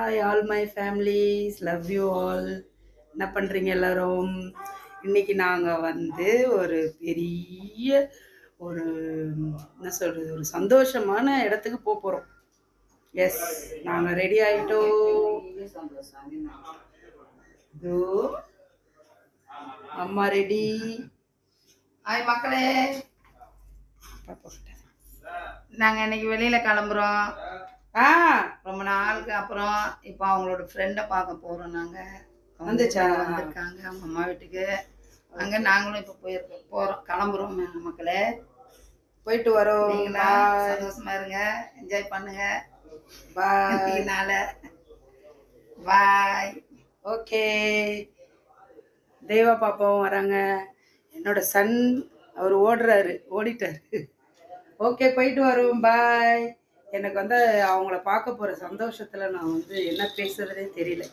Hi all my families, love you all. என்ன பண்ணுறீங்க எல்லாரும்? இன்னைக்கு நாங்கள் வந்து ஒரு பெரிய ஒரு என்ன சொல்கிறது, ஒரு சந்தோஷமான இடத்துக்கு போக போகிறோம். எஸ், நாங்கள் ரெடி ஆகிட்டோம். இதோ அம்மா ரெடி. ஹாய் மக்களே, நாங்கள் இன்னைக்கு வெளியில் கிளம்புறோம். ரொம்ப நாளுக்கு அப்புறம் இப்போ அவங்களோட ஃப்ரெண்டை பார்க்க போகிறோம். நாங்கள் வந்திருக்காங்க அவங்க அம்மா வீட்டுக்கு. அங்கே நாங்களும் இப்போ போகிறோம், கிளம்புறோம் மக்களே. போயிட்டு வரோம். சந்தோஷமா இருங்க, என்ஜாய் பண்ணுங்க. பாய். ஓகே, தேவா பாப்பாவும் வராங்க. என்னோட சன் அவர் ஓடிட்டாரு. ஓகே, போயிட்டு வரோம். பாய். எனக்கு வந்து அவங்கள பார்க்க போகிற சந்தோஷத்தில் நான் வந்து என்ன பேசுகிறதே தெரியல.